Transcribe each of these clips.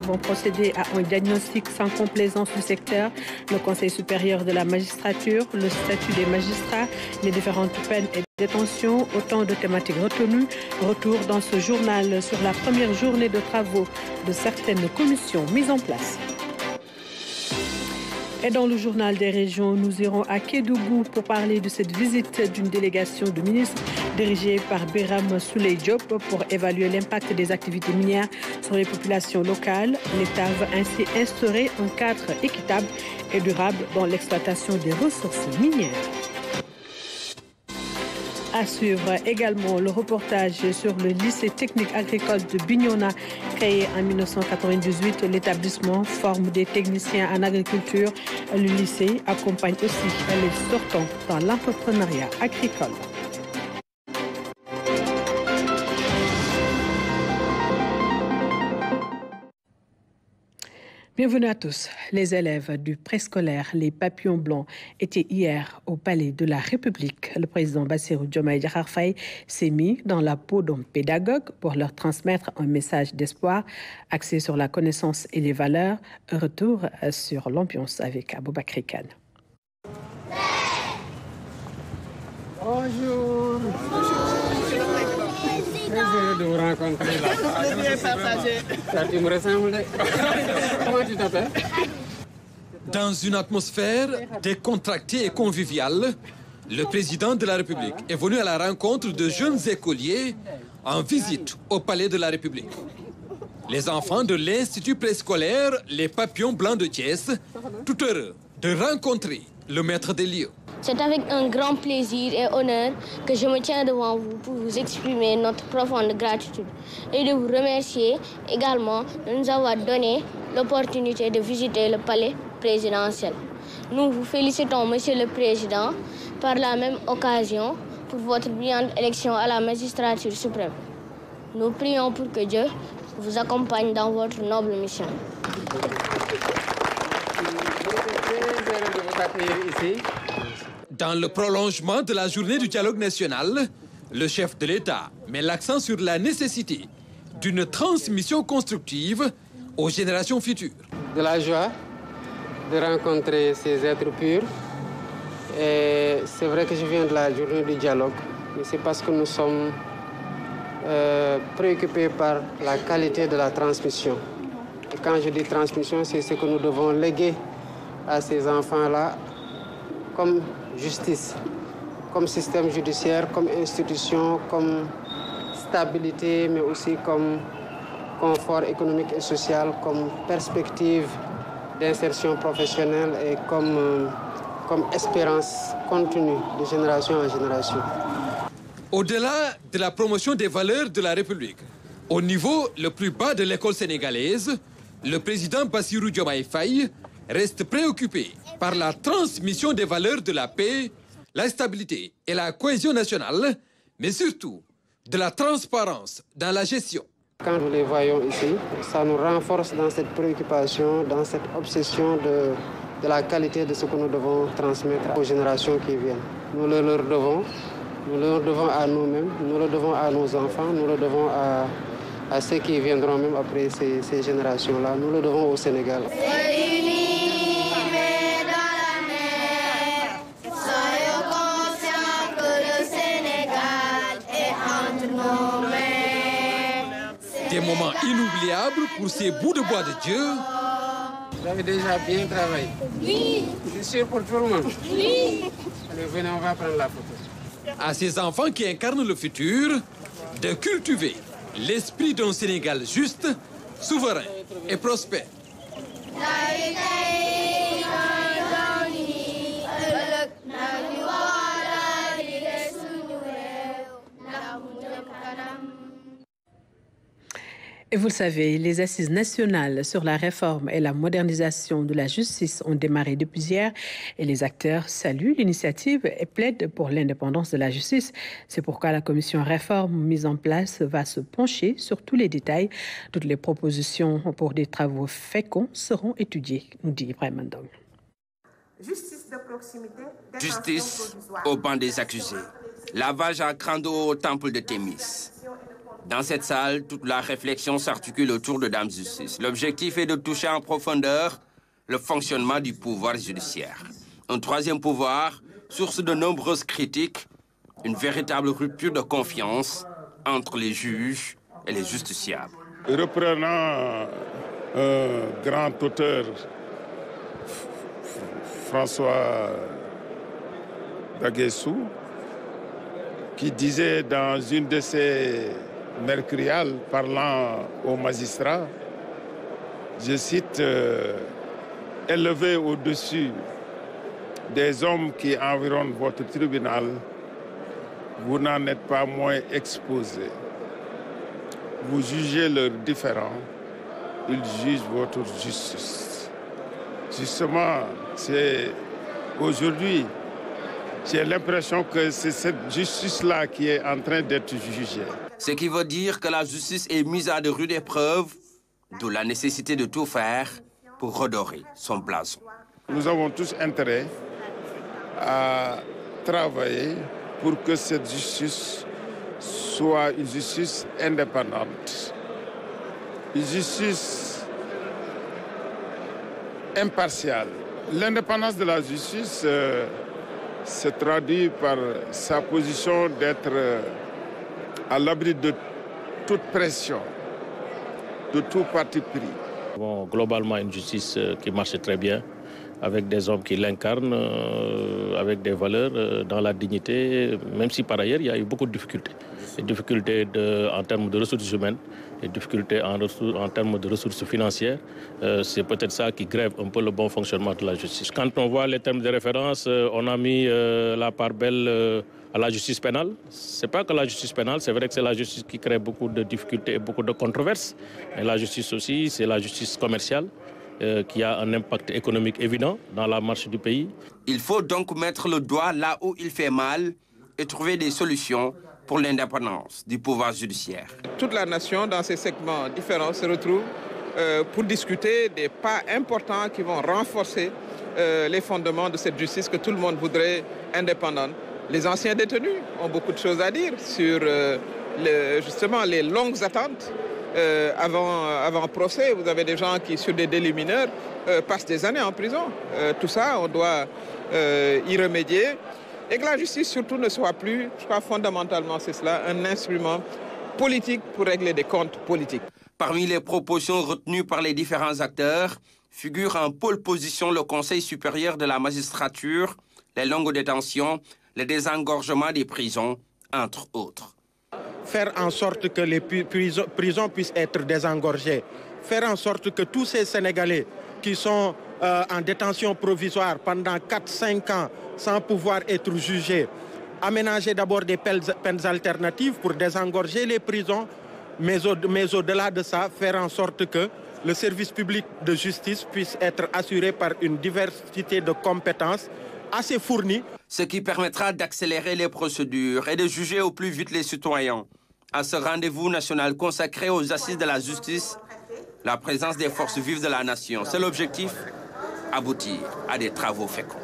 vont procéder à un diagnostic sans complaisance du secteur, le Conseil supérieur de la magistrature, le statut des magistrats, les différentes peines et détentions, autant de thématiques retenues. Retour dans ce journal sur la première journée de travaux de certaines commissions mises en place. Et dans le journal des régions, nous irons à Kédougou pour parler de cette visite d'une délégation de ministres dirigée par Biram Souleye Diop pour évaluer l'impact des activités minières sur les populations locales. L'État veut ainsi instaurer un cadre équitable et durable dans l'exploitation des ressources minières. À suivre également le reportage sur le lycée technique agricole de Bignona. Créé en 1998, l'établissement forme des techniciens en agriculture. Le lycée accompagne aussi les sortants dans l'entrepreneuriat agricole. Bienvenue à tous. Les élèves du préscolaire Les Papillons Blancs étaient hier au Palais de la République. Le président Bassirou Diomaye Diakhar Faye s'est mis dans la peau d'un pédagogue pour leur transmettre un message d'espoir axé sur la connaissance et les valeurs. Retour sur l'ambiance avec Aboubakry Kane. Bonjour. Plaisir de vous rencontrer là. Tu me ressembles. Comment tu t'appelles? Dans une atmosphère décontractée et conviviale, le président de la République est venu à la rencontre de jeunes écoliers en visite au Palais de la République. Les enfants de l'Institut préscolaire Les Papillons Blancs de Thiès, tout heureux de rencontrer le maître des lieux. C'est avec un grand plaisir et honneur que je me tiens devant vous pour vous exprimer notre profonde gratitude et de vous remercier également de nous avoir donné l'opportunité de visiter le palais présidentiel. Nous vous félicitons, Monsieur le Président, par la même occasion pour votre brillante élection à la magistrature suprême. Nous prions pour que Dieu vous accompagne dans votre noble mission. Dans le prolongement de la journée du dialogue national, le chef de l'État met l'accent sur la nécessité d'une transmission constructive aux générations futures. De la joie de rencontrer ces êtres purs. Et c'est vrai que je viens de la journée du dialogue, mais c'est parce que nous sommes préoccupés par la qualité de la transmission. Et quand je dis transmission, c'est ce que nous devons léguer à ces enfants-là comme justice, comme système judiciaire, comme institution, comme stabilité, mais aussi comme confort économique et social, comme perspective d'insertion professionnelle et comme espérance continue de génération en génération. Au-delà de la promotion des valeurs de la République, au niveau le plus bas de l'école sénégalaise, le président Bassirou Diomaye Faye reste préoccupé par la transmission des valeurs de la paix, la stabilité et la cohésion nationale, mais surtout de la transparence dans la gestion. Quand nous les voyons ici, ça nous renforce dans cette préoccupation, dans cette obsession de la qualité de ce que nous devons transmettre aux générations qui viennent. Nous le leur devons, nous le devons à nous-mêmes, nous le devons à nos enfants, nous le devons à ceux qui viendront même après ces générations-là, nous le devons au Sénégal. Des moments inoubliables pour ces bouts de bois de Dieu. Vous avez déjà bien travaillé? Oui. C'est sûr pour tout le monde? Oui. Allez, venez, on va prendre la photo. À ces enfants qui incarnent le futur, de cultiver l'esprit d'un Sénégal juste, souverain et prospère. Et vous le savez, les assises nationales sur la réforme et la modernisation de la justice ont démarré depuis hier et les acteurs saluent l'initiative et plaident pour l'indépendance de la justice. C'est pourquoi la commission réforme mise en place va se pencher sur tous les détails. Toutes les propositions pour des travaux féconds seront étudiées, nous dit Ibrahim Mandong. Justice de proximité. Justice au banc des accusés. Lavage à crâne d'eau au temple de Thémis. Dans cette salle, toute la réflexion s'articule autour de Dame Justice. L'objectif est de toucher en profondeur le fonctionnement du pouvoir judiciaire. Un troisième pouvoir, source de nombreuses critiques, une véritable rupture de confiance entre les juges et les justiciables. Reprenant un grand auteur, François Daguessou, qui disait dans une de ses mercuriales parlant aux magistrats, je cite, « Élevé au-dessus des hommes qui environnent votre tribunal, vous n'en êtes pas moins exposés. Vous jugez leurs différends, ils jugent votre justice. » Justement, c'est aujourd'hui, j'ai l'impression que c'est cette justice-là qui est en train d'être jugée. Ce qui veut dire que la justice est mise à de rudes épreuves, d'où la nécessité de tout faire pour redorer son blason. Nous avons tous intérêt à travailler pour que cette justice soit une justice indépendante, une justice impartiale. L'indépendance de la justice se traduit par sa position d'être à l'abri de toute pression, de tout parti pris. Bon, globalement, une justice qui marche très bien, avec des hommes qui l'incarnent, avec des valeurs, dans la dignité, même si par ailleurs il y a eu beaucoup de difficultés. Des difficultés en termes de ressources humaines, des difficultés en termes de ressources financières. C'est peut-être ça qui grève un peu le bon fonctionnement de la justice. Quand on voit les termes de référence, on a mis la part belle à la justice pénale. Ce n'est pas que la justice pénale, c'est vrai que c'est la justice qui crée beaucoup de difficultés et beaucoup de controverses. Mais la justice aussi, c'est la justice commerciale qui a un impact économique évident dans la marche du pays. Il faut donc mettre le doigt là où il fait mal et trouver des solutions pour l'indépendance du pouvoir judiciaire. Toute la nation, dans ces segments différents, se retrouve pour discuter des pas importants qui vont renforcer les fondements de cette justice que tout le monde voudrait indépendante. Les anciens détenus ont beaucoup de choses à dire sur justement les longues attentes avant procès. Vous avez des gens qui, sur des délits mineurs, passent des années en prison. Tout ça, on doit y remédier. Et que la justice, surtout, ne soit plus, je crois fondamentalement, c'est cela, un instrument politique pour régler des comptes politiques. Parmi les propositions retenues par les différents acteurs, figure en pole position le Conseil supérieur de la magistrature, les longues détentions, le désengorgement des prisons, entre autres. Faire en sorte que les prisons puissent être désengorgées, faire en sorte que tous ces Sénégalais qui sont en détention provisoire pendant 4-5 ans sans pouvoir être jugés, aménager d'abord des peines alternatives pour désengorger les prisons, mais au-delà de ça, faire en sorte que le service public de justice puisse être assuré par une diversité de compétences assez fournies. Ce qui permettra d'accélérer les procédures et de juger au plus vite les citoyens. À ce rendez-vous national consacré aux assises de la justice, la présence des forces vives de la nation. C'est l'objectif, aboutir à des travaux féconds.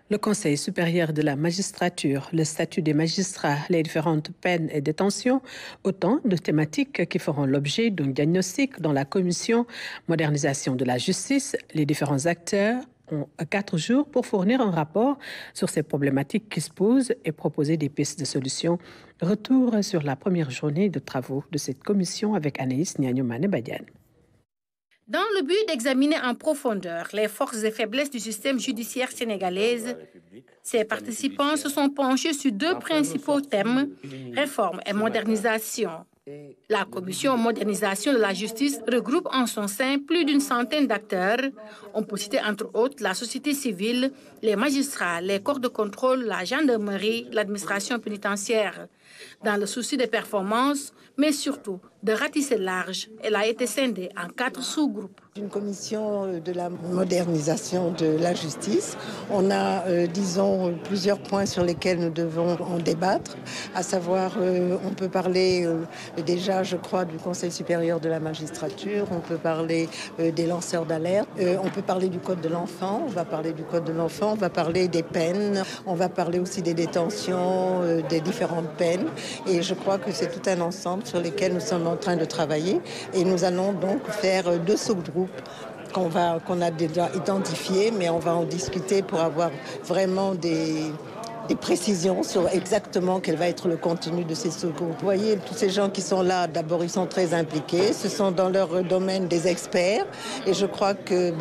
Le Conseil supérieur de la magistrature, le statut des magistrats, les différentes peines et détentions, autant de thématiques qui feront l'objet d'un diagnostic dans la commission modernisation de la justice. Les différents acteurs ont 4 jours pour fournir un rapport sur ces problématiques qui se posent et proposer des pistes de solutions. Retour sur la première journée de travaux de cette commission avec Anaïs Niagnomane-Badiane. Dans le but d'examiner en profondeur les forces et faiblesses du système judiciaire sénégalais, ces participants se sont penchés sur 2 principaux thèmes, réforme et modernisation. La commission modernisation de la justice regroupe en son sein plus d'une centaine d'acteurs. On peut citer entre autres la société civile, les magistrats, les corps de contrôle, la gendarmerie, l'administration pénitentiaire. Dans le souci de performance, mais surtout de ratisser large, elle a été scindée en 4 sous-groupes. Une commission de la modernisation de la justice. On a, disons, plusieurs points sur lesquels nous devons en débattre, à savoir, on peut parler déjà, je crois, du Conseil supérieur de la magistrature, on peut parler des lanceurs d'alerte, on peut parler du Code de l'enfant, on va parler du Code de l'enfant, on va parler des peines, on va parler aussi des détentions, des différentes peines. citoyenne. Et je crois que c'est tout un ensemble sur lequel nous sommes en train de travailler. Et nous allons donc faire 2 sous-groupes qu'on a déjà identifiés, mais on va en discuter pour avoir vraiment des précisions sur exactement quel va être le contenu de ces sous-groupes. Vous voyez, tous ces gens qui sont là, d'abord, ils sont très impliqués. Ce sont dans leur domaine des experts. Et je crois que,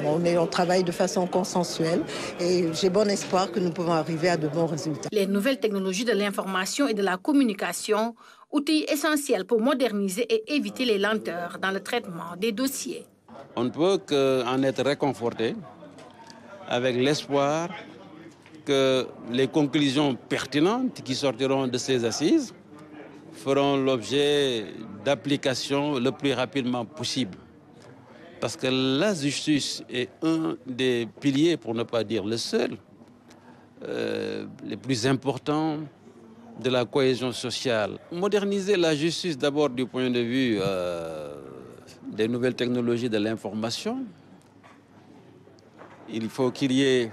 on travaille de façon consensuelle. Et j'ai bon espoir que nous pouvons arriver à de bons résultats. Les nouvelles technologies de l'information et de la communication, outils essentiels pour moderniser et éviter les lenteurs dans le traitement des dossiers. On ne peut qu'en être réconforté avec l'espoir que les conclusions pertinentes qui sortiront de ces assises feront l'objet d'application le plus rapidement possible. Parce que la justice est un des piliers, pour ne pas dire le seul, les plus importants de la cohésion sociale. Moderniser la justice d'abord du point de vue des nouvelles technologies de l'information. Il faut qu'il y ait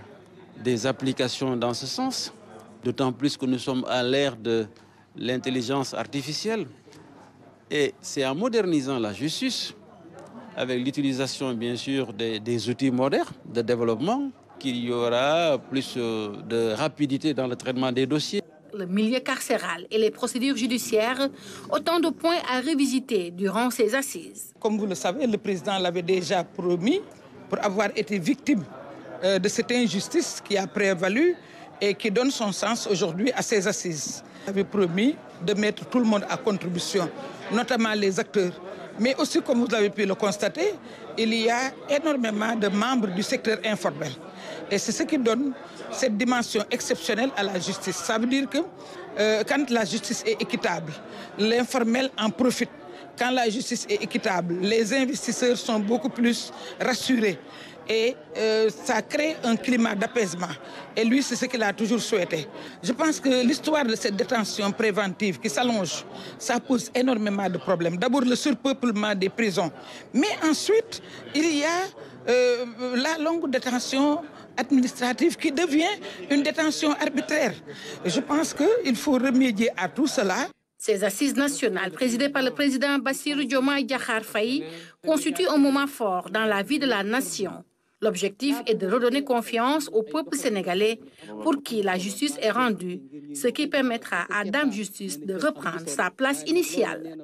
des applications dans ce sens, d'autant plus que nous sommes à l'ère de l'intelligence artificielle. Et c'est en modernisant la justice, avec l'utilisation bien sûr des outils modernes de développement, qu'il y aura plus de rapidité dans le traitement des dossiers. Le milieu carcéral et les procédures judiciaires, autant de points à revisiter durant ces assises. Comme vous le savez, le président l'avait déjà promis pour avoir été victime de cette injustice qui a prévalu et qui donne son sens aujourd'hui à ces assises. Il avait promis de mettre tout le monde à contribution, notamment les acteurs. Mais aussi, comme vous avez pu le constater, il y a énormément de membres du secteur informel. Et c'est ce qui donne cette dimension exceptionnelle à la justice. Ça veut dire que quand la justice est équitable, l'informel en profite. Quand la justice est équitable, les investisseurs sont beaucoup plus rassurés. Et ça crée un climat d'apaisement. Et lui, c'est ce qu'il a toujours souhaité. Je pense que l'histoire de cette détention préventive qui s'allonge, ça pose énormément de problèmes. D'abord, le surpeuplement des prisons. Mais ensuite, il y a la longue détention administrative qui devient une détention arbitraire. Et je pense qu'il faut remédier à tout cela. Ces assises nationales, présidées par le président Bassirou Diomaye Diakhar Faye, constituent un moment fort dans la vie de la nation. L'objectif est de redonner confiance au peuple sénégalais pour qui la justice est rendue, ce qui permettra à Dame Justice de reprendre sa place initiale.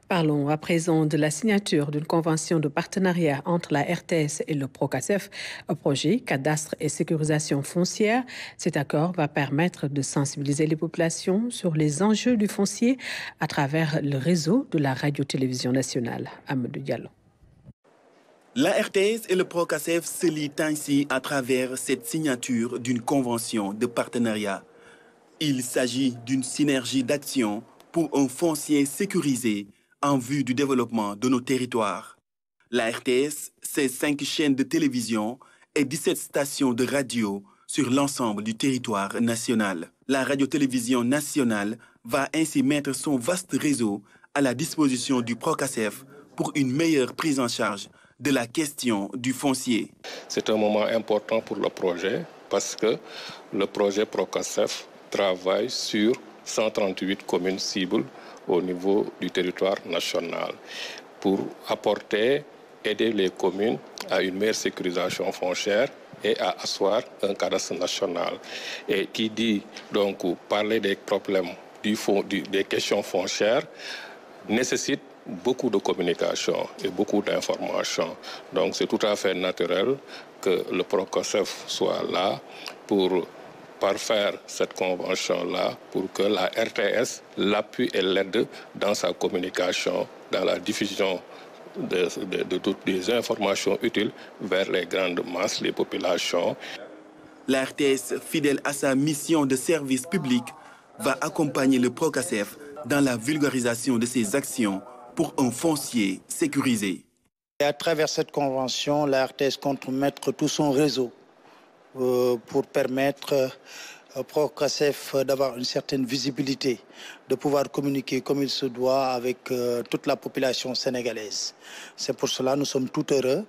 Parlons à présent de la signature d'une convention de partenariat entre la RTS et le Procasef, un projet cadastre et sécurisation foncière. Cet accord va permettre de sensibiliser les populations sur les enjeux du foncier à travers le réseau de la radio-télévision nationale. Amadou Diallo. La RTS et le Procasef se lient ainsi à travers cette signature d'une convention de partenariat. Il s'agit d'une synergie d'action pour un foncier sécurisé en vue du développement de nos territoires. La RTS, c'est 5 chaînes de télévision et 17 stations de radio sur l'ensemble du territoire national. La radio-télévision nationale va ainsi mettre son vaste réseau à la disposition du Procasef pour une meilleure prise en charge de la question du foncier. C'est un moment important pour le projet parce que le projet Procasef travaille sur 138 communes cibles au niveau du territoire national pour aider les communes à une meilleure sécurisation foncière et à asseoir un cadastre national. Et qui dit donc parler des problèmes des questions foncières nécessite beaucoup de communication et beaucoup d'informations. Donc c'est tout à fait naturel que le Procasef soit là pour parfaire cette convention-là, pour que la RTS l'appuie et l'aide dans sa communication, dans la diffusion de toutes les informations utiles vers les grandes masses, les populations. La RTS, fidèle à sa mission de service public, va accompagner le Procasef dans la vulgarisation de ses actions pour un foncier sécurisé. Et à travers cette convention, la RTS compte mettre tout son réseau pour permettre au Procasef d'avoir une certaine visibilité, de pouvoir communiquer comme il se doit avec toute la population sénégalaise. C'est pour cela que nous sommes tout heureux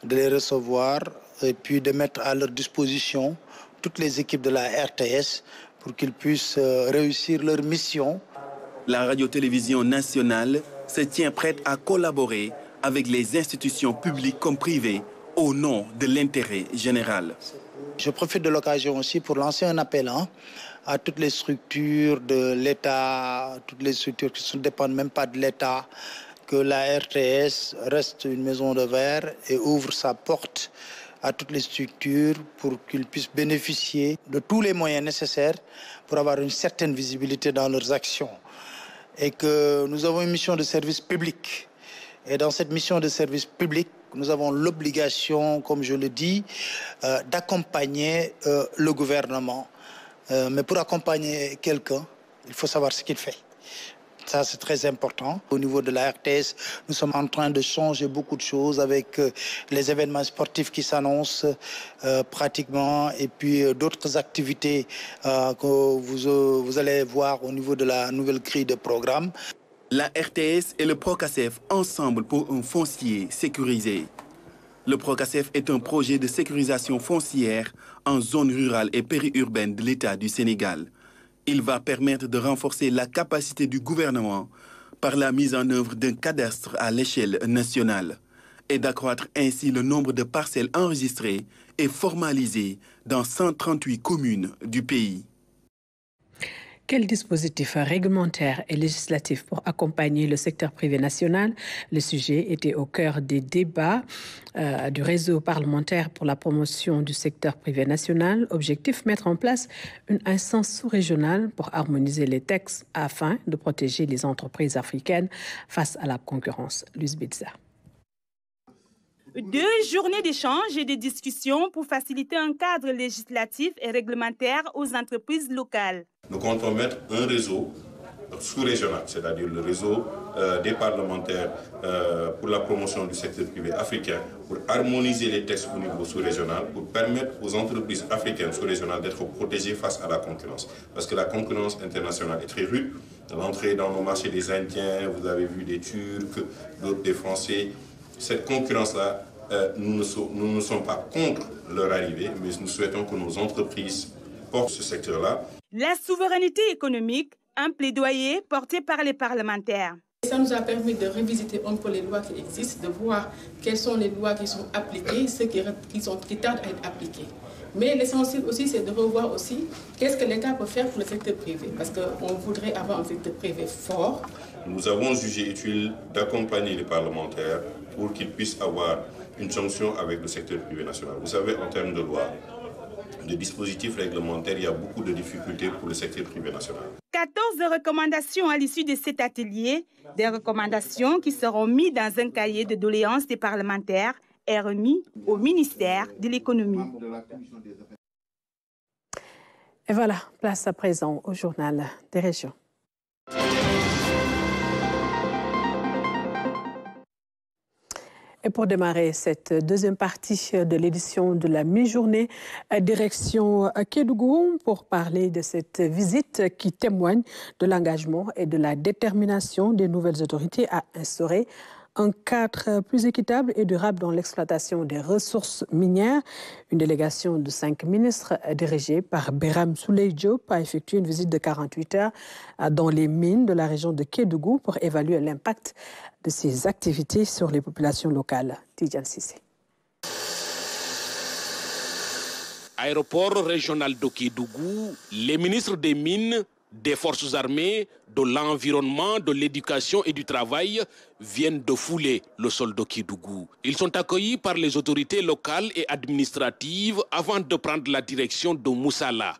de les recevoir et puis de mettre à leur disposition toutes les équipes de la RTS pour qu'ils puissent réussir leur mission. La radio-télévision nationale se tient prête à collaborer avec les institutions publiques comme privées au nom de l'intérêt général. Je profite de l'occasion aussi pour lancer un appel à toutes les structures de l'État, toutes les structures qui ne dépendent même pas de l'État, que la RTS reste une maison de verre et ouvre sa porte à toutes les structures pour qu'ils puissent bénéficier de tous les moyens nécessaires pour avoir une certaine visibilité dans leurs actions. Et que nous avons une mission de service public. Et dans cette mission de service public, nous avons l'obligation, comme je le dis, d'accompagner le gouvernement. Mais pour accompagner quelqu'un, il faut savoir ce qu'il fait. Ça, c'est très important. Au niveau de la RTS, nous sommes en train de changer beaucoup de choses avec les événements sportifs qui s'annoncent pratiquement et puis d'autres activités que vous allez voir au niveau de la nouvelle grille de programme. La RTS et le Procasef ensemble pour un foncier sécurisé. Le Procasef est un projet de sécurisation foncière en zone rurale et périurbaine de l'État du Sénégal. Il va permettre de renforcer la capacité du gouvernement par la mise en œuvre d'un cadastre à l'échelle nationale et d'accroître ainsi le nombre de parcelles enregistrées et formalisées dans 138 communes du pays. Quel dispositif réglementaire et législatif pour accompagner le secteur privé national? Le sujet était au cœur des débats du réseau parlementaire pour la promotion du secteur privé national. Objectif, mettre en place une instance sous-régionale pour harmoniser les textes afin de protéger les entreprises africaines face à la concurrence. Luce Bitza. 2 journées d'échanges et de discussions pour faciliter un cadre législatif et réglementaire aux entreprises locales. Nous comptons mettre un réseau sous-régional, c'est-à-dire le réseau des parlementaires pour la promotion du secteur privé africain, pour harmoniser les textes au niveau sous-régional, pour permettre aux entreprises africaines sous-régionales d'être protégées face à la concurrence. Parce que la concurrence internationale est très rude. L'entrée dans nos marchés des Indiens, vous avez vu des Turcs, d'autres des Français. Cette concurrence-là, nous ne sommes pas contre leur arrivée, mais nous souhaitons que nos entreprises portent ce secteur-là. La souveraineté économique, un plaidoyer porté par les parlementaires. Ça nous a permis de revisiter un peu les lois qui existent, de voir quelles sont les lois qui sont appliquées, ceux qui tardent à être appliquées. Mais l'essentiel aussi, c'est de revoir aussi qu'est-ce que l'État peut faire pour le secteur privé, parce qu'on voudrait avoir un secteur privé fort. Nous avons jugé utile d'accompagner les parlementaires pour qu'ils puissent avoir une jonction avec le secteur privé national. Vous savez, en termes de loi, de dispositifs réglementaires, il y a beaucoup de difficultés pour le secteur privé national. 14 recommandations à l'issue de cet atelier, des recommandations qui seront mises dans un cahier de doléances des parlementaires et remis au ministère de l'économie. Et voilà, place à présent au journal des régions. Et pour démarrer cette deuxième partie de l'édition de la mi-journée, direction Kédougou pour parler de cette visite qui témoigne de l'engagement et de la détermination des nouvelles autorités à instaurer un cadre plus équitable et durable dans l'exploitation des ressources minières. Une délégation de 5 ministres dirigée par Béram Souley Diop a effectué une visite de 48 heures dans les mines de la région de Kédougou pour évaluer l'impact de ces activités sur les populations locales. Tidjane Sissé. Aéroport régional de Kédougou, les ministres des Mines, des Forces armées, de l'environnement, de l'éducation et du travail viennent de fouler le sol de Kédougou. Ils sont accueillis par les autorités locales et administratives avant de prendre la direction de Moussala,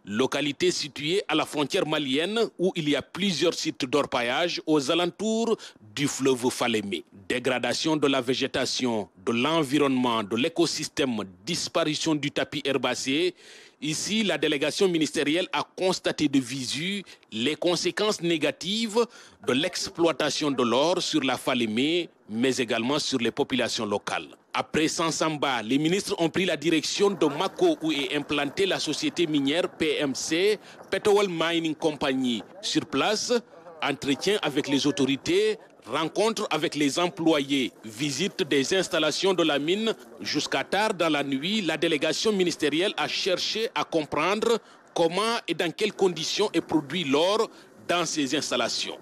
localité située à la frontière malienne où il y a plusieurs sites d'orpaillage aux alentours du fleuve Falémé. Dégradation de la végétation, de l'environnement, de l'écosystème, disparition du tapis herbacé. Ici, la délégation ministérielle a constaté de visu les conséquences négatives de l'exploitation de l'or sur la Falémé, mais également sur les populations locales. Après Sansamba, les ministres ont pris la direction de Mako où est implantée la société minière PMC, Petowal Mining Company. Sur place, entretien avec les autorités, rencontres avec les employés, visites des installations de la mine. Jusqu'à tard dans la nuit, la délégation ministérielle a cherché à comprendre comment et dans quelles conditions est produit l'or dans ces installations.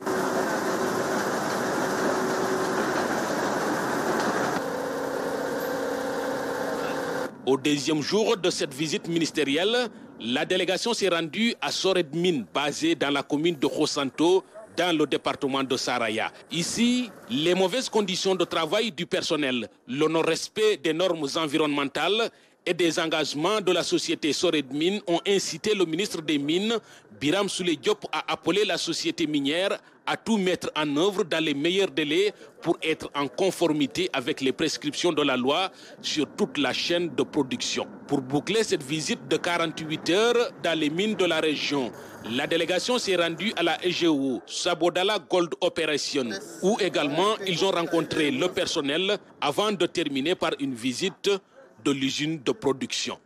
Au deuxième jour de cette visite ministérielle, la délégation s'est rendue à Sored Mine, basée dans la commune de Khosanto, dans le département de Saraya. Ici, les mauvaises conditions de travail du personnel, le non-respect des normes environnementales et des engagements de la société Sored Mine ont incité le ministre des Mines, Biram Souleye Diop, à appeler la société minière à tout mettre en œuvre dans les meilleurs délais pour être en conformité avec les prescriptions de la loi sur toute la chaîne de production. Pour boucler cette visite de 48 heures dans les mines de la région, la délégation s'est rendue à la EGO, Sabodala Gold Operation, où également ils ont rencontré le personnel avant de terminer par une visite de l'usine de production.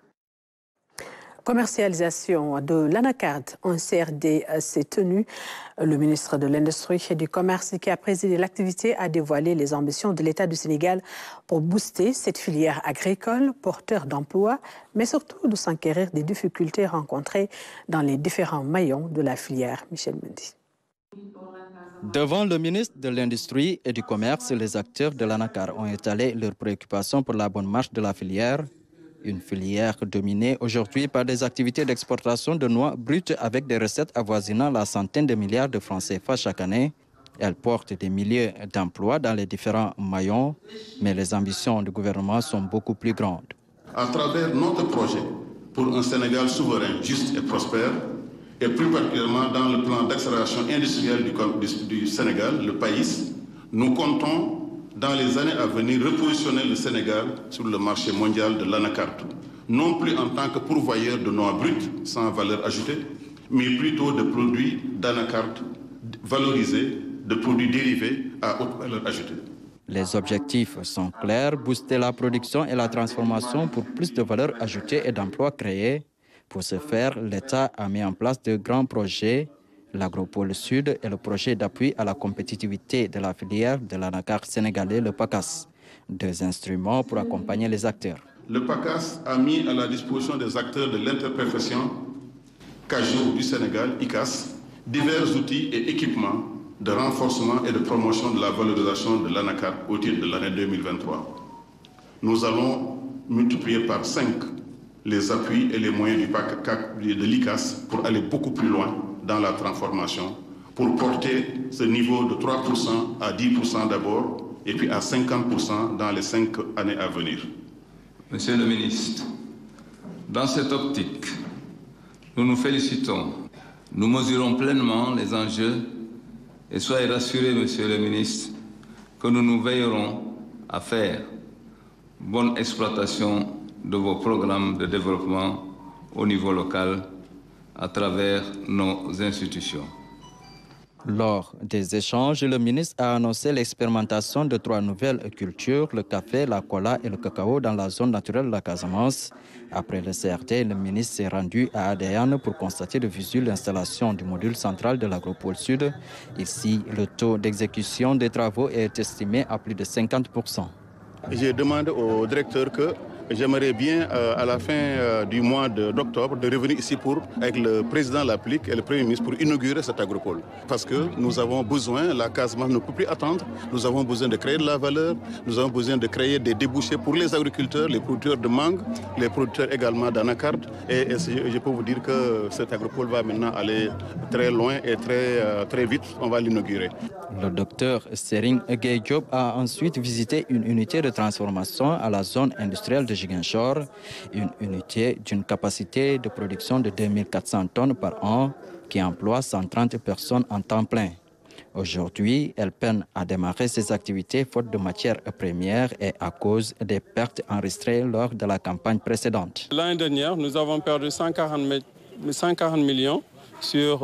Commercialisation de l'anacarde en CRD s'est tenu. Le ministre de l'Industrie et du Commerce qui a présidé l'activité a dévoilé les ambitions de l'État du Sénégal pour booster cette filière agricole, porteur d'emplois, mais surtout de s'enquérir des difficultés rencontrées dans les différents maillons de la filière. Michel Mendy. Devant le ministre de l'Industrie et du Commerce, les acteurs de l'anacarde ont étalé leurs préoccupations pour la bonne marche de la filière. Une filière dominée aujourd'hui par des activités d'exportation de noix brutes avec des recettes avoisinant la centaine de milliards de francs CFA chaque année. Elle porte des milliers d'emplois dans les différents maillons, mais les ambitions du gouvernement sont beaucoup plus grandes. À travers notre projet pour un Sénégal souverain, juste et prospère, et plus particulièrement dans le plan d'accélération industrielle du Sénégal, le PAIS, nous comptons dans les années à venir repositionner le Sénégal sur le marché mondial de l'anacarde, non plus en tant que pourvoyeur de noix brutes sans valeur ajoutée, mais plutôt de produits d'anacarde valorisés, de produits dérivés à haute valeur ajoutée. Les objectifs sont clairs, booster la production et la transformation pour plus de valeur ajoutée et d'emplois créés. Pour ce faire, l'État a mis en place de grands projets, l'Agropole Sud et le projet d'appui à la compétitivité de la filière de l'anacarde sénégalais, le PACAS. Deux instruments pour accompagner les acteurs. Le PACAS a mis à la disposition des acteurs de l'interprofession CAJO du Sénégal, ICAS, divers outils et équipements de renforcement et de promotion de la valorisation de l'anacarde au titre de l'année 2023. Nous allons multiplier par 5 les appuis et les moyens de l'ICAS pour aller beaucoup plus loin dans la transformation, pour porter ce niveau de 3% à 10% d'abord et puis à 50% dans les 5 années à venir. Monsieur le ministre, dans cette optique, nous nous félicitons. Nous mesurons pleinement les enjeux et soyez rassurés, monsieur le ministre, que nous veillerons à faire bonne exploitation de vos programmes de développement au niveau local à travers nos institutions. Lors des échanges, le ministre a annoncé l'expérimentation de 3 nouvelles cultures, le café, la cola et le cacao dans la zone naturelle de la Casamance. Après le CRT, le ministre s'est rendu à Adéane pour constater de visu l'installation du module central de l'Agropole Sud. Ici, le taux d'exécution des travaux est estimé à plus de 50%. J'ai demandé au directeur que j'aimerais bien, à la fin du mois d'octobre, de revenir ici avec le président de la République et le Premier ministre pour inaugurer cet agropole. Parce que nous avons besoin, la Casamance ne peut plus attendre, nous avons besoin de créer de la valeur, nous avons besoin de créer des débouchés pour les agriculteurs, les producteurs de mangue, les producteurs également d'anacarde. Et je peux vous dire que cet agropole va maintenant aller très loin et très vite, on va l'inaugurer. Le docteur Sering Gueye Diop a ensuite visité une unité de transformation à la zone industrielle de Ziguinchor, une unité d'une capacité de production de 2400 tonnes par an qui emploie 130 personnes en temps plein. Aujourd'hui, elle peine à démarrer ses activités faute de matières premières et à cause des pertes enregistrées lors de la campagne précédente. L'année dernière, nous avons perdu 140 millions sur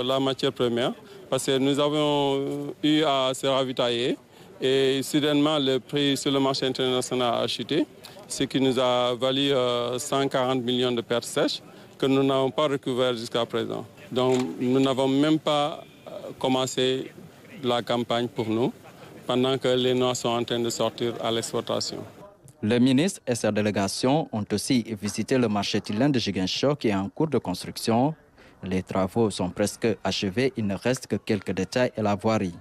la matière première parce que nous avons eu à se ravitailler et soudainement le prix sur le marché international a chuté, ce qui nous a valu 140 millions de pertes sèches que nous n'avons pas recouvert jusqu'à présent. Donc nous n'avons même pas commencé la campagne pour nous. pendant que les noix sont en train de sortir à l'exportation. Le ministre et sa délégation ont aussi visité le marché Tilène de Ziguinchor qui est en cours de construction. Les travaux sont presque achevés, il ne reste que quelques détails et la voirie.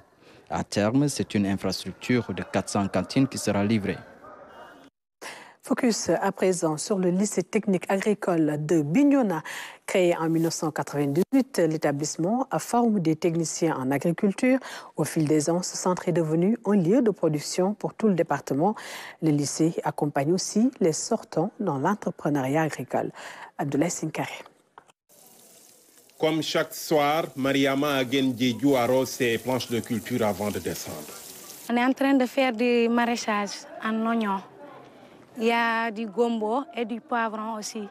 À terme, c'est une infrastructure de 400 cantines qui sera livrée. Focus à présent sur le lycée technique agricole de Bignona. Créé en 1998, l'établissement forme des techniciens en agriculture. Au fil des ans, ce centre est devenu un lieu de production pour tout le département. Le lycée accompagne aussi les sortants dans l'entrepreneuriat agricole. Abdoulaye Sinkare. Comme chaque soir, Mariama Agen-Djedjou arrose ses planches de culture avant de descendre. On est en train de faire du maraîchage en oignon. Il y a du gombo et du poivron aussi.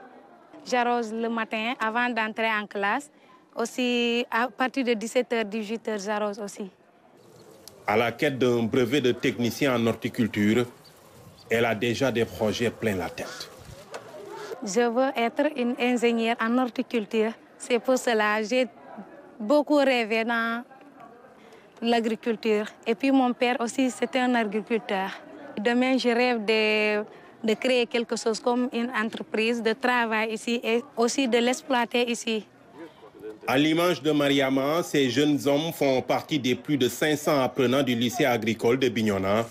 J'arrose le matin avant d'entrer en classe. Aussi, à partir de 17h, 18h, j'arrose aussi. À la quête d'un brevet de technicien en horticulture, elle a déjà des projets plein la tête. Je veux être une ingénieure en horticulture. C'est pour cela que j'ai beaucoup rêvé dans l'agriculture. Et puis mon père aussi, c'était un agriculteur. Demain, je rêve de créer quelque chose comme une entreprise de travail ici et aussi de l'exploiter ici. À l'image de Mariama, ces jeunes hommes font partie des plus de 500 apprenants du lycée agricole de Bignona.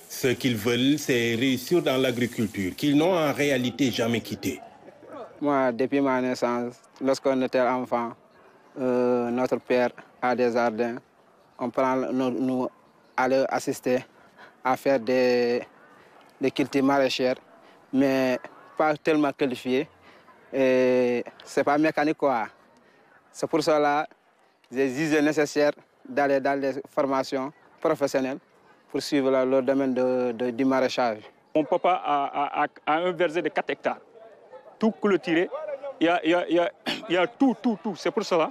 Ce qu'ils veulent, c'est réussir dans l'agriculture, qu'ils n'ont en réalité jamais quitté. Moi, depuis ma naissance, lorsqu'on était enfant, notre père a des jardins. On prend nous aller assister à faire des cultures maraîchères, mais pas tellement qualifiés. C'est pas mécanique, quoi. C'est pour cela que j'ai jugé nécessaire d'aller dans les formations professionnelles pour suivre le domaine du maraîchage. Mon papa a un verger de 4 hectares, tout clôturé. Il y a tout. C'est pour cela,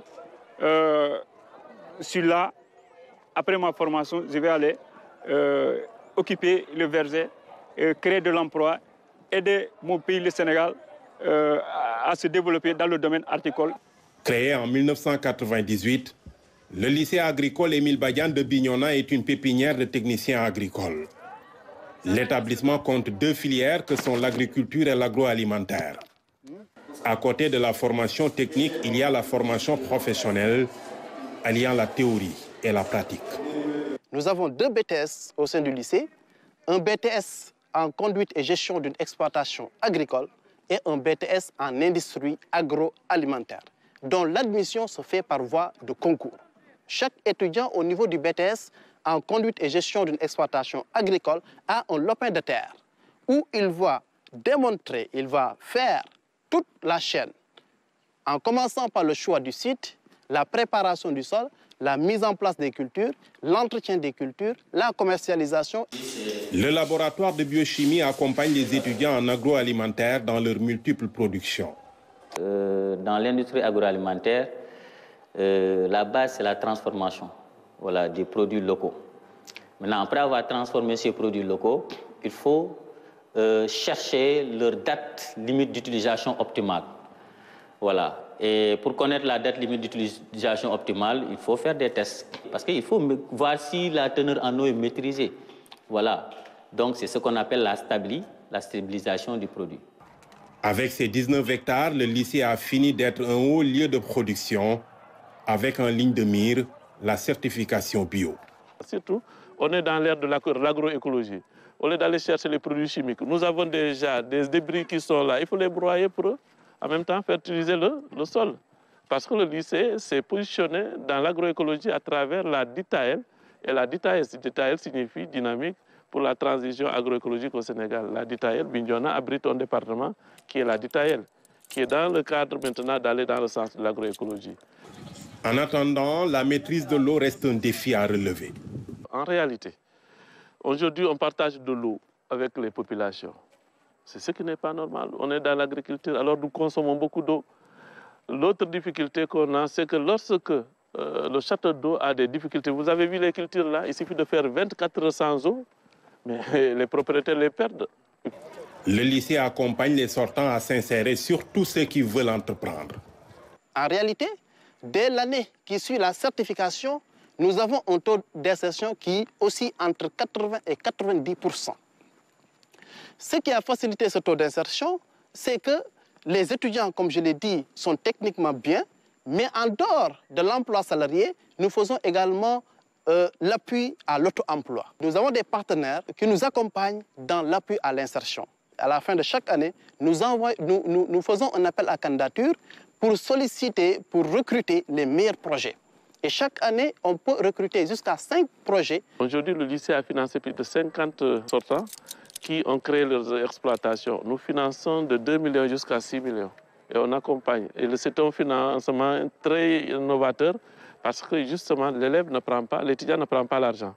celui-là, après ma formation, je vais aller occuper le verger, créer de l'emploi, aider mon pays, le Sénégal, à se développer dans le domaine horticole. Créé en 1998, le lycée agricole Émile Badiane de Bignona est une pépinière de techniciens agricoles. L'établissement compte 2 filières que sont l'agriculture et l'agroalimentaire. À côté de la formation technique, il y a la formation professionnelle, alliant la théorie et la pratique. Nous avons 2 BTS au sein du lycée, un BTS en conduite et gestion d'une exploitation agricole et un BTS en industrie agroalimentaire, dont l'admission se fait par voie de concours. Chaque étudiant au niveau du BTS en conduite et gestion d'une exploitation agricole a un lopin de terre où il va démontrer, il va faire toute la chaîne, en commençant par le choix du site, la préparation du sol, la mise en place des cultures, l'entretien des cultures, la commercialisation. Le laboratoire de biochimie accompagne les étudiants en agroalimentaire dans leurs multiples productions. Dans l'industrie agroalimentaire, la base, c'est la transformation des produits locaux. Maintenant, après avoir transformé ces produits locaux, il faut chercher leur date limite d'utilisation optimale. Voilà. Et pour connaître la date limite d'utilisation optimale, il faut faire des tests. Parce qu'il faut voir si la teneur en eau est maîtrisée. Voilà. Donc, c'est ce qu'on appelle la stabilisation du produit. Avec ses 19 hectares, le lycée a fini d'être un haut lieu de production, avec en ligne de mire la certification bio. Surtout, on est dans l'ère de l'agroécologie. Au lieu d'aller chercher les produits chimiques, nous avons déjà des débris qui sont là. Il faut les broyer pour eux. En même temps, fertiliser le sol. Parce que le lycée s'est positionné dans l'agroécologie à travers la DITAEL. Et la DITAEL signifie dynamique pour la transition agroécologique au Sénégal. La DITAEL, Bignona, abrite un département qui est la DITAEL, qui est dans le cadre maintenant d'aller dans le sens de l'agroécologie. En attendant, la maîtrise de l'eau reste un défi à relever. En réalité, aujourd'hui, on partage de l'eau avec les populations. C'est ce qui n'est pas normal. On est dans l'agriculture, alors nous consommons beaucoup d'eau. L'autre difficulté qu'on a, c'est que lorsque le château d'eau a des difficultés, vous avez vu les cultures là, il suffit de faire 24 heures sans eau, mais les propriétaires les perdent. Le lycée accompagne les sortants à s'insérer, surtout ceux qui veulent entreprendre. En réalité, dès l'année qui suit la certification, nous avons un taux d'insertion qui oscille entre 80 et 90%. Ce qui a facilité ce taux d'insertion, c'est que les étudiants, comme je l'ai dit, sont techniquement bien, mais en dehors de l'emploi salarié, nous faisons également l'appui à l'auto-emploi. Nous avons des partenaires qui nous accompagnent dans l'appui à l'insertion. À la fin de chaque année, nous faisons un appel à candidature pour solliciter, pour recruter les meilleurs projets. Et chaque année, on peut recruter jusqu'à 5 projets. Aujourd'hui, le lycée a financé plus de 50 sortants qui ont créé leurs exploitations. Nous finançons de 2 millions jusqu'à 6 millions. Et on accompagne. Et c'est un financement très innovateur parce que justement, l'élève ne prend pas, l'étudiant ne prend pas l'argent.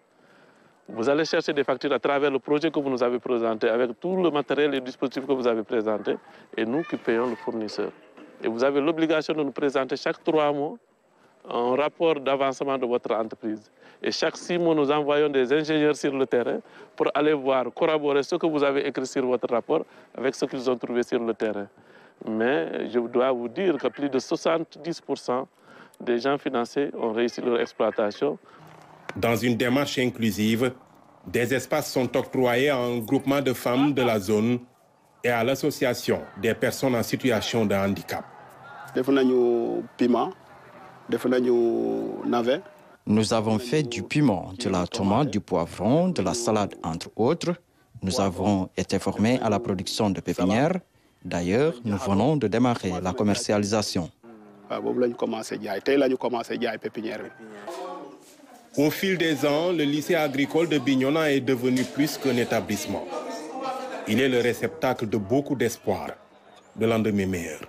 Vous allez chercher des factures à travers le projet que vous nous avez présenté, avec tout le matériel et le dispositif que vous avez présenté, et nous qui payons le fournisseur. Et vous avez l'obligation de nous présenter chaque 3 mois un rapport d'avancement de votre entreprise. Et chaque 6 mois, nous envoyons des ingénieurs sur le terrain pour aller voir, corroborer ce que vous avez écrit sur votre rapport avec ce qu'ils ont trouvé sur le terrain. Mais je dois vous dire que plus de 70% des gens financés ont réussi leur exploitation. Dans une démarche inclusive, des espaces sont octroyés à un groupement de femmes de la zone et à l'association des personnes en situation de handicap. Nous avons fait du piment, de la tomate, du poivron, de la salade, entre autres. Nous avons été formés à la production de pépinières. D'ailleurs, nous venons de démarrer la commercialisation. Au fil des ans, le lycée agricole de Bignona est devenu plus qu'un établissement. Il est le réceptacle de beaucoup d'espoir, de lendemain meilleur.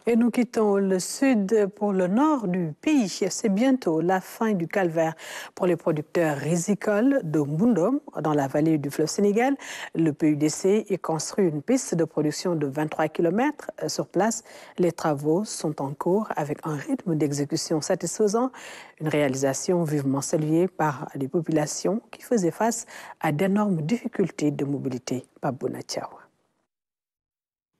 Et nous quittons le sud pour le nord du pays. C'est bientôt la fin du calvaire pour les producteurs rizicoles de Mbundom, dans la vallée du fleuve Sénégal. Le PUDC y construit une piste de production de 23 km. Sur place, les travaux sont en cours avec un rythme d'exécution satisfaisant. Une réalisation vivement saluée par les populations qui faisaient face à d'énormes difficultés de mobilité. Pabouna Tchao.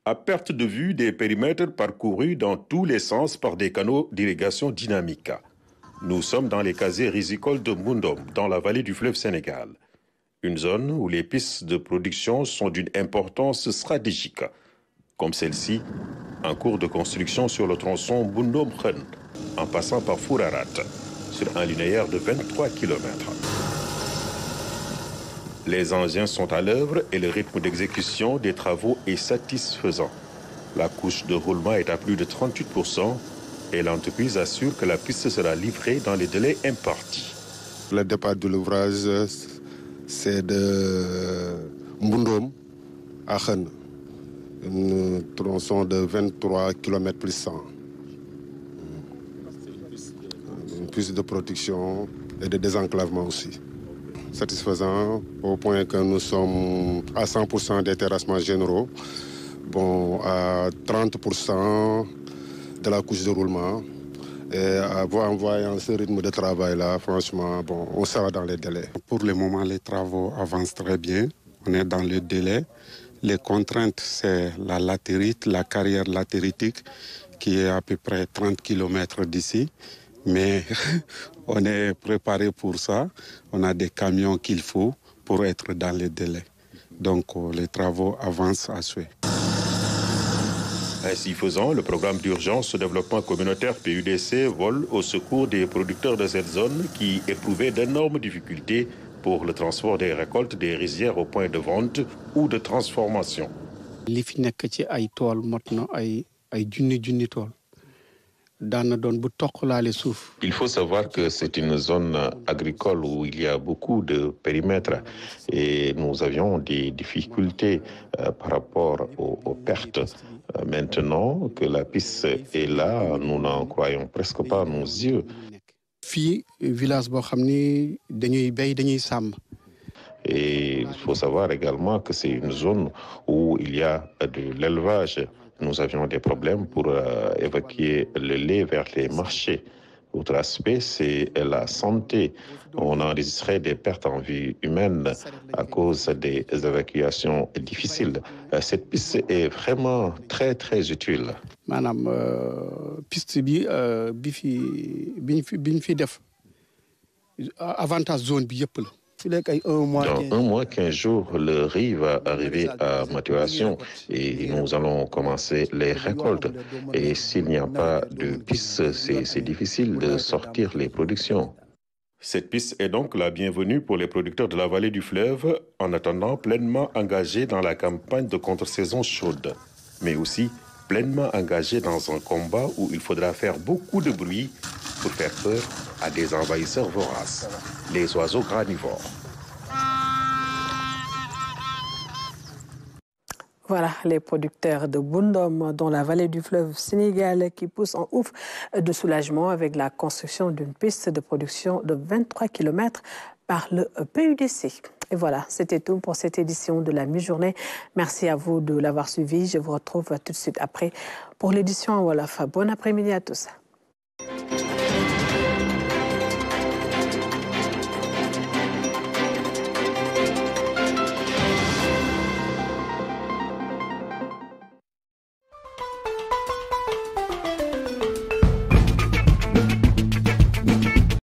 À perte de vue des périmètres parcourus dans tous les sens par des canaux d'irrigation dynamiques. Nous sommes dans les casiers rizicoles de Mbundom, dans la vallée du fleuve Sénégal. Une zone où les pistes de production sont d'une importance stratégique, comme celle-ci, en cours de construction sur le tronçon Mbundom-Khen, en passant par Fourarat, sur un linéaire de 23 km. Les engins sont à l'œuvre et le rythme d'exécution des travaux est satisfaisant. La couche de roulement est à plus de 38% et l'entreprise assure que la piste sera livrée dans les délais impartis. Le départ de l'ouvrage, c'est de Mbundom à Khen, un tronçon de 23 km plus 100. Une piste de production et de désenclavement aussi. Satisfaisant au point que nous sommes à 100% des terrassements généraux, à 30% de la couche de roulement. Et en voyant ce rythme de travail-là, franchement, on sera dans les délais. Pour le moment, les travaux avancent très bien. On est dans le délai. Les contraintes, c'est la latérite, la carrière latéritique, qui est à peu près 30 km d'ici. Mais on est préparé pour ça. On a des camions qu'il faut pour être dans les délais. Donc les travaux avancent à souhait. Ainsi faisant, le programme d'urgence de développement communautaire PUDC vole au secours des producteurs de cette zone qui éprouvaient d'énormes difficultés pour le transport des récoltes des rizières au point de vente ou de transformation. Il faut savoir que c'est une zone agricole où il y a beaucoup de périmètres et nous avions des difficultés par rapport aux pertes. Maintenant que la piste est là, nous n'en croyons presque pas nos yeux. Et il faut savoir également que c'est une zone où il y a de l'élevage. Nous avions des problèmes pour évacuer le lait vers les marchés. Autre aspect, c'est la santé. On a enregistré des pertes en vie humaine à cause des évacuations difficiles. Cette piste est vraiment très, très utile. Madame, piste bi fi def avantage zone bi yëpp la. Dans 1 mois, 15 jours, le riz va arriver à maturation et nous allons commencer les récoltes. Et s'il n'y a pas de piste, c'est difficile de sortir les productions. Cette piste est donc la bienvenue pour les producteurs de la vallée du fleuve en attendant pleinement engagés dans la campagne de contre-saison chaude, mais aussi pleinement engagés dans un combat où il faudra faire beaucoup de bruit pour faire peur à des envahisseurs voraces, les oiseaux granivores. Voilà les producteurs de Bundom dans la vallée du fleuve Sénégal qui poussent en ouf de soulagement avec la construction d'une piste de production de 23 km par le PUDC. Et voilà, c'était tout pour cette édition de la mi-journée. Merci à vous de l'avoir suivi. Je vous retrouve tout de suite après pour l'édition en Wolof. Bon après-midi à tous.